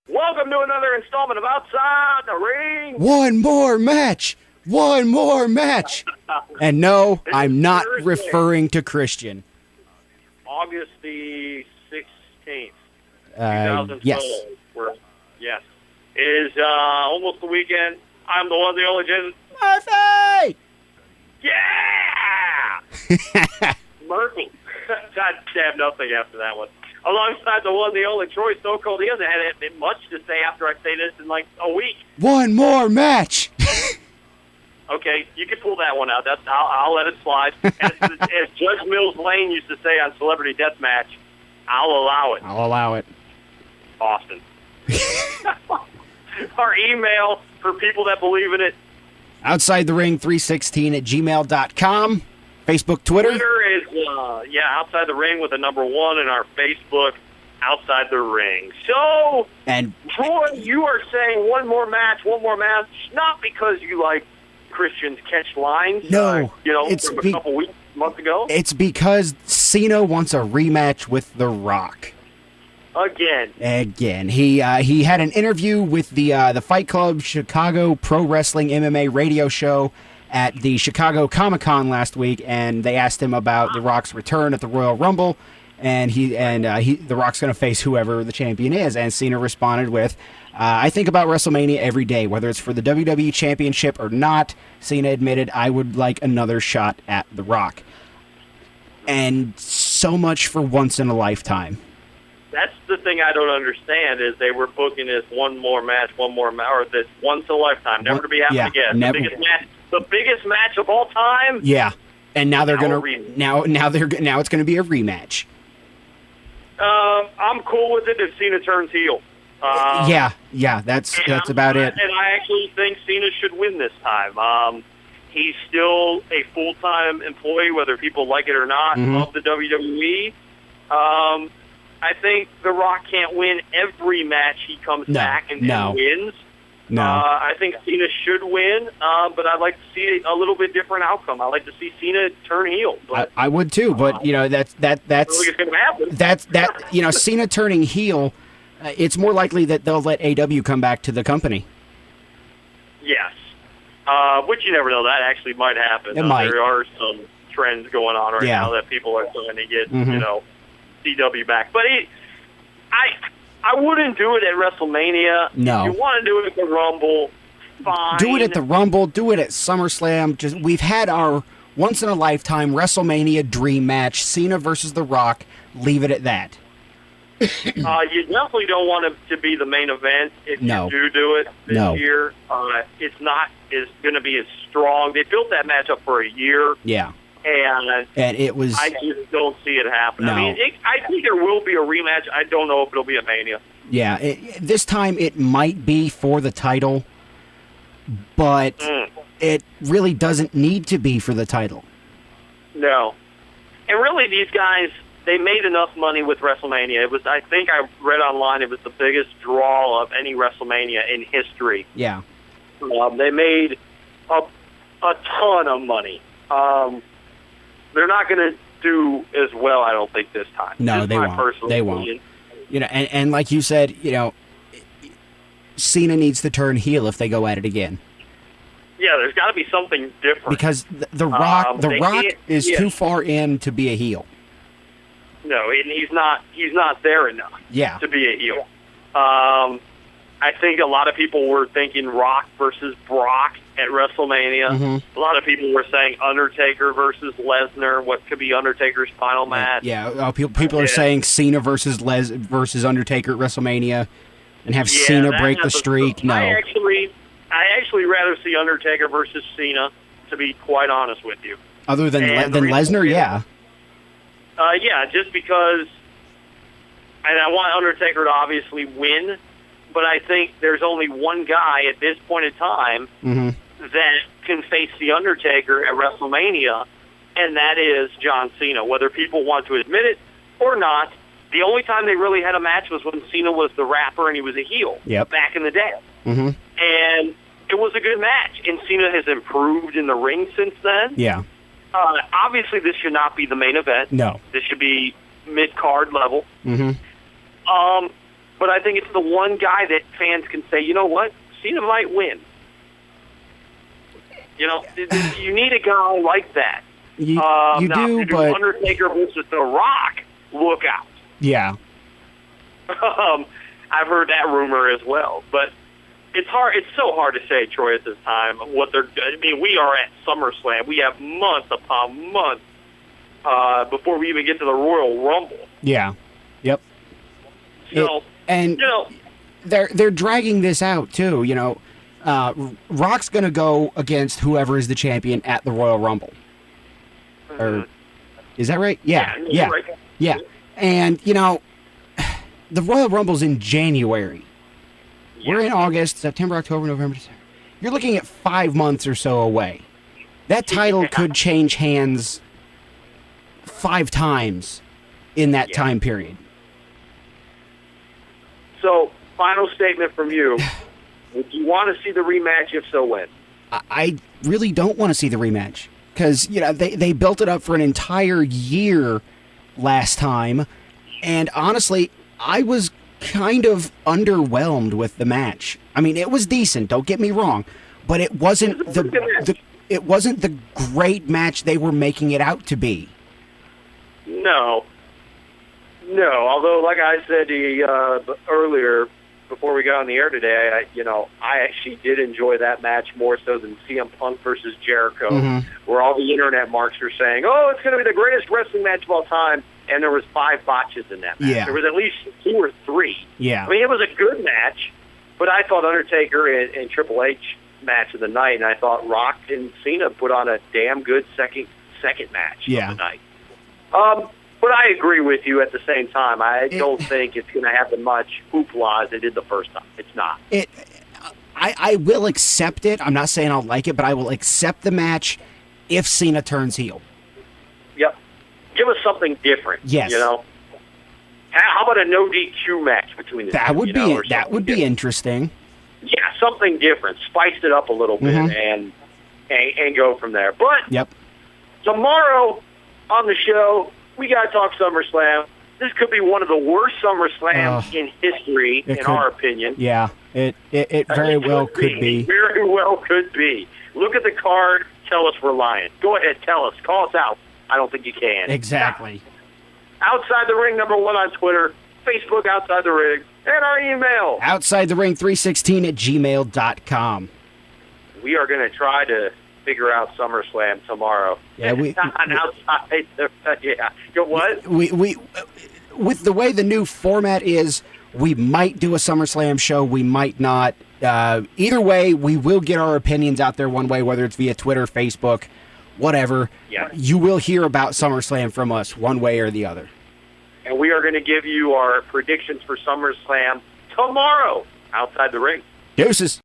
Welcome to another installment of Outside the Ring. One more match. And no, I'm not referring to Christian. August the 16th, 2012. Yes. Yes. It is almost the weekend. I'm the one, the only Jen. Murphy! Yeah! Murphy. I have nothing after that one. Alongside the one, the only Troy Stone Cold. He hasn't had much to say after I say this in like a week. One more match. Okay, you can pull that one out. I'll let it slide. As Judge Mills Lane used to say on Celebrity Deathmatch, I'll allow it. Austin. Our email for people that believe in it. Outside the Ring 316 at gmail.com. Facebook, Twitter. Twitter is, Outside the Ring with the number 1, and our Facebook, Outside the Ring. So, and Troy, you are saying one more match, not because you like Christian's catch lines, no, from a couple months ago. It's because Cena wants a rematch with The Rock. Again. He had an interview with the Fight Club Chicago Pro Wrestling MMA radio show at the Chicago Comic-Con last week, and they asked him about The Rock's return at the Royal Rumble, and The Rock's going to face whoever the champion is, and Cena responded with, I think about WrestleMania every day, whether it's for the WWE Championship or not. Cena admitted, I would like another shot at The Rock. And so much for once in a lifetime. That's the thing I don't understand, is they were booking this one more match, or this once in a lifetime, never to be happened again. The biggest match of all time. Yeah, and now they're gonna now it's gonna be a rematch. I'm cool with it if Cena turns heel. That's about it. And I actually think Cena should win this time. He's still a full-time employee, whether people like it or not, of the WWE. I think The Rock can't win every match he comes back and wins. No. I think Cena should win, but I'd like to see a little bit different outcome. I'd like to see Cena turn heel. But, I would too, but that's I don't think it's going to happen. Cena turning heel. It's more likely that they'll let AW come back to the company. Yes, which you never know. That actually might happen. It might. There are some trends going on right now that people are trying to get CW back, but I wouldn't do it at WrestleMania. No. If you want to do it at the Rumble, fine. Do it at the Rumble. Do it at SummerSlam. We've had our once-in-a-lifetime WrestleMania dream match, Cena versus The Rock. Leave it at that. You definitely don't want it to be the main event if you do it this year. It's not going to be as strong. They built that match up for a year. Yeah. And it was. I just don't see it happening. No. I mean, I think there will be a rematch. I don't know if it'll be a Mania. Yeah, this time it might be for the title, but it really doesn't need to be for the title. No. And really, these guys, they made enough money with WrestleMania. It was, I think I read online, it was the biggest draw of any WrestleMania in history. Yeah. They made a ton of money. They're not going to do as well, I don't think, this time. No, they won't. They won't. And like you said, Cena needs to turn heel if they go at it again. Yeah, there's got to be something different. Because the Rock is too far in to be a heel. No, and he's not there enough to be a heel. I think a lot of people were thinking Rock versus Brock at WrestleMania. Mm-hmm. A lot of people were saying Undertaker versus Lesnar, what could be Undertaker's final match. Yeah, people are saying Cena versus Undertaker at WrestleMania and have Cena break the streak. No. I actually rather see Undertaker versus Cena, to be quite honest with you. Other than Lesnar, yeah. Yeah, just because, and I want Undertaker to obviously win, but I think there's only one guy at this point in time that can face The Undertaker at WrestleMania, and that is John Cena. Whether people want to admit it or not, the only time they really had a match was when Cena was the rapper and he was a heel back in the day. Mm-hmm. And it was a good match, and Cena has improved in the ring since then. Yeah. Obviously, this should not be the main event. No. This should be mid-card level. Mm-hmm. But but I think it's the one guy that fans can say, you know what, Cena might win. You know, you need a guy like that. You do, but Undertaker versus The Rock, look out. Yeah. I've heard that rumor as well, but it's hard. It's so hard to say, Troy, at this time what they're. I mean, we are at SummerSlam. We have months upon months before we even get to the Royal Rumble. Yeah. Yep. So, they're dragging this out too. You know, Rock's going to go against whoever is the champion at the Royal Rumble. Or is that right? Yeah. Right. Yeah. And you know, the Royal Rumble's in January. Yeah. We're in August, September, October, November, December. You're looking at 5 months or so away. That title could change hands 5 times in that time period. So, final statement from you. Would you want to see the rematch? If so, when? I really don't want to see the rematch. Because, you know, they built it up for an entire year last time. And honestly, I was kind of underwhelmed with the match. I mean, it was decent, don't get me wrong. But it wasn't it wasn't the great match they were making it out to be. No. Although, like I said to you earlier, before we got on the air today, I actually did enjoy that match more so than CM Punk versus Jericho, where all the internet marks are saying, "Oh, it's going to be the greatest wrestling match of all time," and there was 5 botches in that match. Yeah. There was at least 2 or 3. Yeah. I mean, it was a good match, but I thought Undertaker and Triple H match of the night, and I thought Rock and Cena put on a damn good second match of the night. But I agree with you at the same time. I don't think it's going to happen much hoopla as it did the first time. It's not. I will accept it. I'm not saying I'll like it, but I will accept the match if Cena turns heel. Yep. Give us something different. Yes. You know? How about a no DQ match between the two? That would be interesting. Yeah, something different. Spice it up a little bit and go from there. But tomorrow on the show, we got to talk SummerSlam. This could be one of the worst SummerSlams in history, in our opinion. Yeah, it very well could be. It very well could be. Look at the card. Tell us we're lying. Go ahead, tell us. Call us out. I don't think you can. Exactly. Outside the Ring, #1 on Twitter, Facebook, Outside the Ring, and our email. OutsideTheRing316@gmail.com. We are going to try to figure out SummerSlam tomorrow. Yeah, outside. What? We with the way the new format is, we might do a SummerSlam show. We might not. Either way, we will get our opinions out there one way, whether it's via Twitter, Facebook, whatever. Yeah. You will hear about SummerSlam from us one way or the other. And we are going to give you our predictions for SummerSlam tomorrow. Outside the Ring. Deuces.